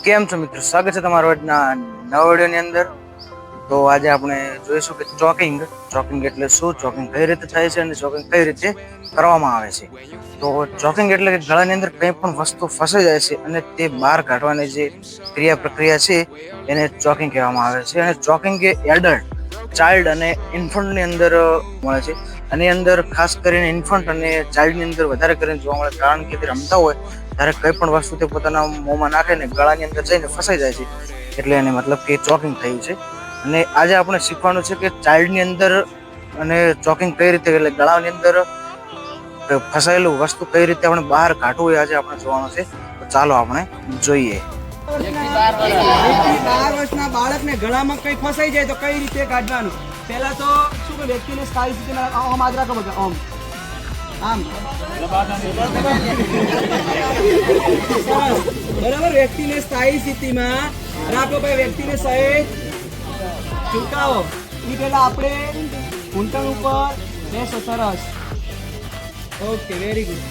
કેમ છો મિત્રો, સ્વાગત છે તમારો આજના નવા વિડીયોની અંદર। તો આજે આપણે જોઈશું કે ચોકિંગ એટલે શું, ચોકિંગ કઈ રીતે થાય છે અને ચોકિંગ કઈ રીતે કરવામાં આવે છે। તો ચોકિંગ એટલે કે ગળાની અંદર કંઈ પણ વસ્તુ ફસાઈ જાય છે અને તે બહાર કાઢવાની જે પ્રક્રિયા છે એને ચોકિંગ કહેવામાં આવે છે। અને ચોકિંગ એ એડલ્ટ, ચાઇલ્ડ અને ઇન્ફન્ટની અંદર મળે છે। આની અંદર ખાસ કરીને ઇન્ફન્ટ અને ચાઇલ્ડની અંદર વધારે કરીને જોવા મળે, કારણ કે તે રમતા હોય ત્યારે કઈ પણ વસ્તુ તે પોતાના મોંમાં નાખે ને ગળાની અંદર જઈને ફસાઈ જાય છે, એટલે એને મતલબ કે ચોકિંગ થયું છે। અને આજે આપણે શીખવાનું છે કે ચાઇલ્ડની અંદર અને ચોકિંગ કઈ રીતે, એટલે ગળાની અંદર ફસાયેલું વસ્તુ કઈ રીતે આપણે બહાર કાઢવું, એ આજે આપણે જોવાનું છે। તો ચાલો આપણે જોઈએ। 12 વર્ષના બાળકને ગળામાં કઈ ફસાઈ જાય તો કઈ રીતે કાઢવાનું? પહેલા તો શું કે વ્યક્તિને સ્થાયી સ્થિતિમાં આમ હાથ રાખો, બધા આમ આમ બરાબર। વ્યક્તિને સ્થાયી સ્થિતિમાં રાખો, ભાઈ વ્યક્તિને સહેજ ઝુકાવો। એ પહેલા આપણે ઘૂંટણ ઉપર બેસો, સરસ, ઓકે, વેરી ગુડ,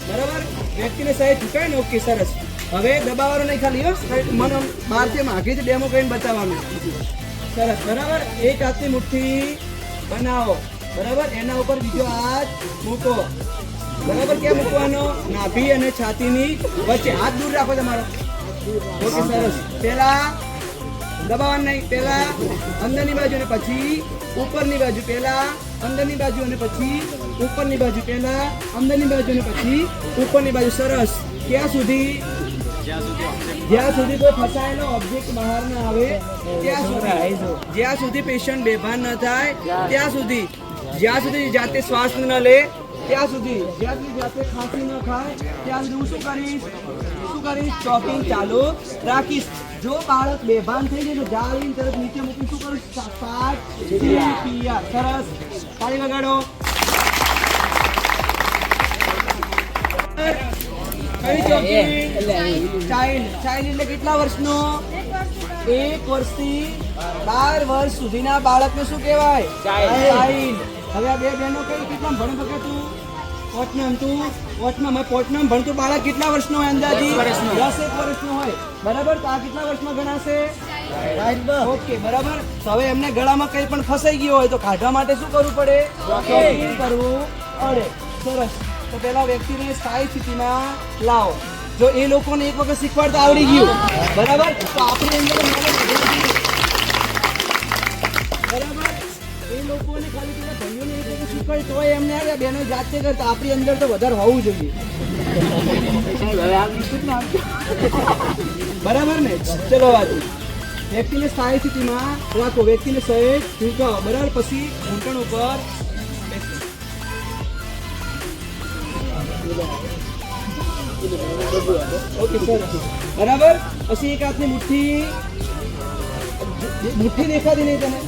બરાબર। વ્યક્તિને સહેજ ઝુકાય ને, ઓકે, સરસ। હવે દબાવવાનું નહીં, ખાલી મને બહારથી માગી જ ડેમો કરીને બતાવવાનું, સરસ, બરાબર। એક હાથની મુઠ્ઠી બનાવો, બરાબર, એના ઉપર બીજો હાથ મૂકો, બરાબર। ક્યાં મૂકવાનો? નાભી અને છાતીની વચ્ચે, હાથ દૂર રાખો તમારો, ઓકે, સરસ। પહેલા દબાવવાનું નહીં, પહેલા અંદરની બાજુ અને પછી ઉપરની બાજુ, પહેલા અંદરની બાજુ અને પછી ઉપરની બાજુ, પહેલા અંદરની બાજુ અને પછી ઉપરની બાજુ, સરસ। ક્યાં સુધી? જ્યાં સુધી કોઈ ફસાયેલો ઓબ્જેક્ટ બહાર ના આવે ત્યાં સુધી, જ્યાં સુધી પેશન્ટ બેભાન ન થાય ત્યાં સુધી, જ્યાં સુધી જાતે શ્વાસ ન લે ત્યાં સુધી, જ્યાં સુધી જાતે ખાંસી ન ખાય ત્યાં સુધી હું શું કરીશ? ચોકિંગ ચાલુ રાખીશ। જો બાળક બેભાન થઈ જાય તો જાળવીને તરત નીચે મૂકી શું કરું? સરસ, તાળી વગાડો। કઈ ચોકિંગ? ચાઇલ્ડ એટલે કેટલા વર્ષનો? 1 વર્ષથી 12 વર્ષ સુધીના બાળકને શું કહેવાય? ચાઇલ્ડ। હવે આ બે બહેનો કઈ કેટલા ભણે શકે? તું પોચનામ, મેં પોચનામ ભણતું બાળક કેટલા વર્ષનો હોય? અંદાજી 10 વર્ષનો હોય, બરાબર। તો આ કેટલા વર્ષમાં ગણાશે? ઓકે, બરાબર। તો હવે એમને ગળામાં કઈ પણ ફસાઈ ગયું હોય તો કાઢવા માટે શું કરવું પડે? ચોકિંગ કરવું પડે, સરસ। તો પેલા વ્યક્તિને સ્થાયી સ્થિતિમાં લાવો। જો એ લોકોને એક વખત શીખવાડતા આવડી ગયું, બરાબર, તો આપણે અંદર બરાબર, એ લોકોને ખાલી પેલા ભાઈઓને એક વખત શીખવાડી તો એમને આવે, બેનો જાતે કરતા આપણી અંદર તો વધારે હોવું જોઈએ, બરાબર ને? ચલો વાત, વ્યક્તિને સ્થાયી સ્થિતિમાં રાખો, વ્યક્તિને સહેજ ઝુકાવો, બરાબર, પછી ઘૂંટણ ઉપર બેસો, ઓકે, સરસ, બરાબર। પછી એક હાથની મુઠ્ઠી દેખાતી નહીં તને?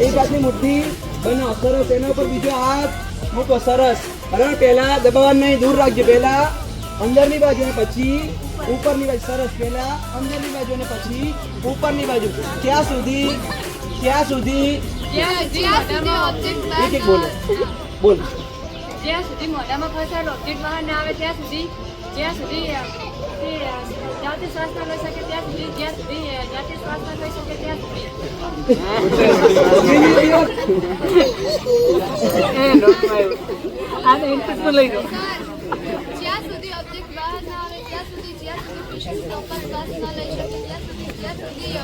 એક હાથની મુઠ્ઠી બનાવો, સરસ, એના ઉપર બીજો હાથ મૂકો, સરસ, બરાબર। પહેલા દબાવવાનું નહીં, દૂર રાખજો, પહેલા અંદરની બાજુ અને પછી ઉપરની બાજુ, સરસ, પહેલા અંદરની બાજુ અને પછી ઉપરની બાજુ, ક્યાં સુધી? એક એક બોલો, બોલો। જ્યાં સુધી મોઢામાં ફસાયેલો ઓબ્જેક્ટ બહાર ના આવે ત્યાં સુધી, જ્યાં સુધી જાતે શ્વાસ ના લઈ શકે ત્યાં સુધી, જ્યાં સુધી જાતે શ્વાસ ના લઈ શકે ત્યાં સુધી, જ્યાં સુધી ઓબ્જેક્ટ બહાર ના આવે ત્યાં સુધી, જ્યાં સુધી પેશન્ટ પ્રોપર શ્વાસ ના લઈ શકે ત્યાં સુધી, જ્યાં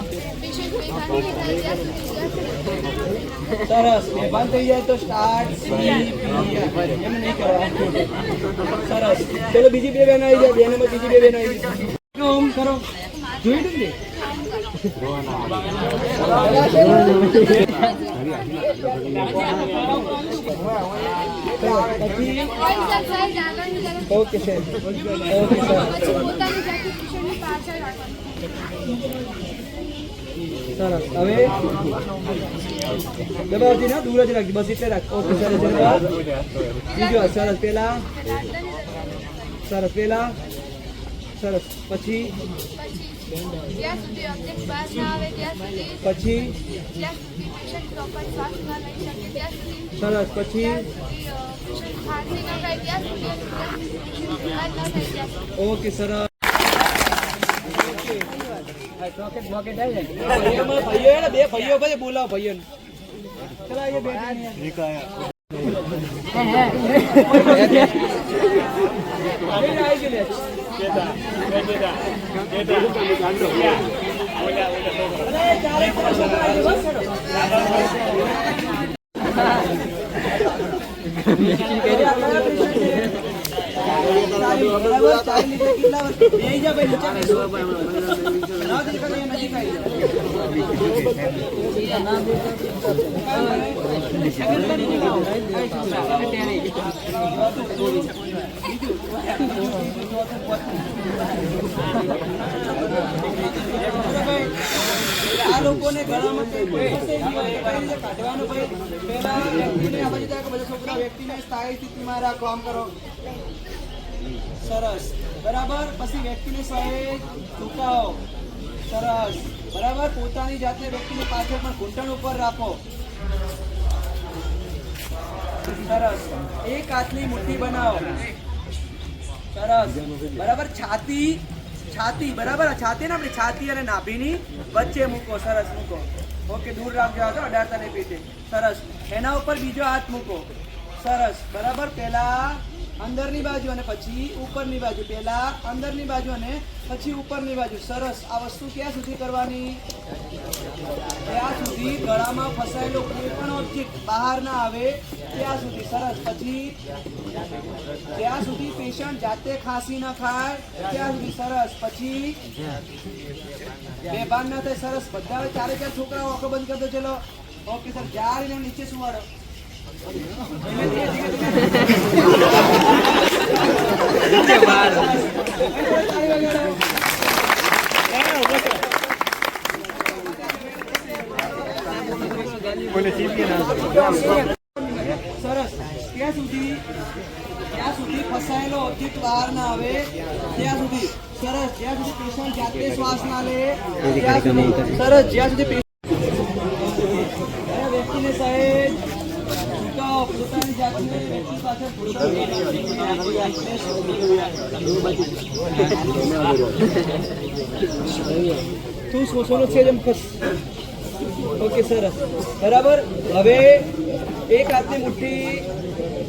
સુધી પેશન્ટ બેભાન નહીં થાય ત્યાં સુધી, સરસ। બેભાન થઈ જાય તો સ્ટાર્ટ એમ નહીં કરવાનું, સરસ। ચલો બીજી બે બહેનો આવી જાય, બેનોમાં બીજી બે બહેનો આવી જાય, ઓમ કરો, જોઈ દઉં ને, ઓકે સર, ઓકે સર, સરસ। હવે દબાવતી ના, દૂર જ રાખજો, બસ એટલે રાખ, ઓકે, સરસ, બીજો, સરસ, પેલા, સરસ, પેલા, સરસ, પછી જ્યાં સુધી ઓબ્જેક્ટ બહાર ના આવે ત્યાં સુધી, પછી જ્યાં સુધી પેશન્ટ પ્રોપર શ્વાસ ના લઈ શકે ત્યાં સુધી, સરસ, પછી પેશન્ટ ખાંસી ન થાય ત્યાં સુધી, પેશન્ટ બીમાર ન થાય ત્યાં સુધી, ઓકે, સરસ। ભાઈઓમાં ભાઈઓ હે ને, બે ભાઈઓ ભાઈ બોલાવો ભાઈઓને. ચલો આઈએ બેઠીને. આવી ગયું લે. અરે ચારે પાંચ છોકરા આવી ગયા, બસ હેડો. બરાબર, 4 લીટર કેટલા વર્ષ? બેહી જા ભાઈ, નીચે બેસો. લાવ તો નીકળ, અહીંયા નજીક આવી આ લોકોને ગળામાં કંઈ ફસાઈ ગયું હોય, કઈ રીતે કાઢવાનું ભાઈ? પહેલા વ્યક્તિને આ બાજુ જાય કે બધા છોકરા વ્યક્તિને સ્થાયી સ્થિતિમાં રાખો, આમ કરો. સરસ, બરાબર. પછી વ્યક્તિને સહેજ ઝુકાવો. સરસ, બરાબર. પોતાની જાતને વ્યક્તિની પાછળ પણ ઘૂંટણ ઉપર રાખો. સરસ. એક હાથની મુઠ્ઠી બનાવો. સરસ, બરાબર. છાતી બરાબર, છાતી ને આપણી છાતી અને નાભીની વચ્ચે મૂકો. સરસ, મૂકો. ઓકે, દૂર રાખજો, આવજો અડાડતા નહીં પીઠે. સરસ, એના ઉપર બીજો હાથ મૂકો. સરસ, બરાબર. પહેલા અંદરની બાજુ અને પછી ઉપરની બાજુ. પહેલા અંદરની બાજુ અને પછી ઉપરની બાજુ. સરસ. આ વસ્તુ ક્યાં સુધી કરવાની? ત્યાં સુધી ગળામાં ફસાયેલો કોઈ પણ ઓબ્જેક્ટ બહાર ના આવે ત્યાં સુધી. સરસ. પછી ત્યાં સુધી પેશન્ટ જાતે ખાંસી ન ખાય ત્યાં સુધી. સરસ. પછી બેભાન ના થાય. સરસ. બધા ચારે ચાર છોકરાઓ આંખો બંધ કરી દો. ચલો. ઓકે સર, જારીને નીચે સુવાડો. સરસ. ત્યાં સુધી ફસાયેલો ઓબ્જેક્ટ બહાર ના આવે ત્યાં સુધી. સરસ. જ્યાં સુધી પેશન્ટ જાતે શ્વાસ ના લે ત્યાં સુધી. સરસ. જ્યાં સુધી વ્યક્તિને સહેજ ઝુકાવો, પોતાની જાતને વ્યક્તિ પાછળ તું શોષણો છે જેમ ખસ. ઓકે, સરસ, બરાબર. હવે એક હાથની મુઠ્ઠી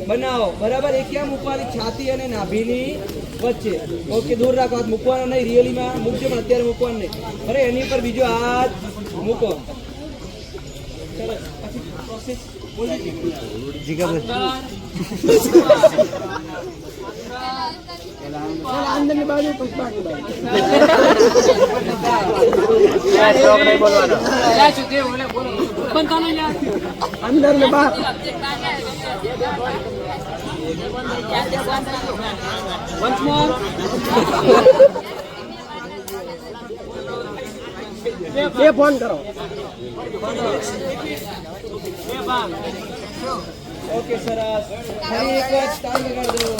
બનાવો. બરાબર. એ ક્યાં મૂકવાની? છાતી અને નાભીની વચ્ચે. ઓકે, દૂર રાખો. હાથ મૂકવાનો નહીં, રિયલીમાં મૂકજો પણ અત્યારે મૂકવાનો નહીં. અરે એની પર બીજો હાથ મૂકો. સરસ. પછી પ્રોસેસ અંદરની બાજુ અંદર ને બહાર. Once more. બે ફોન કરો. ઓકે, સરસ. ફરી એક વાર સ્ટાર્ટ લગાડી દો.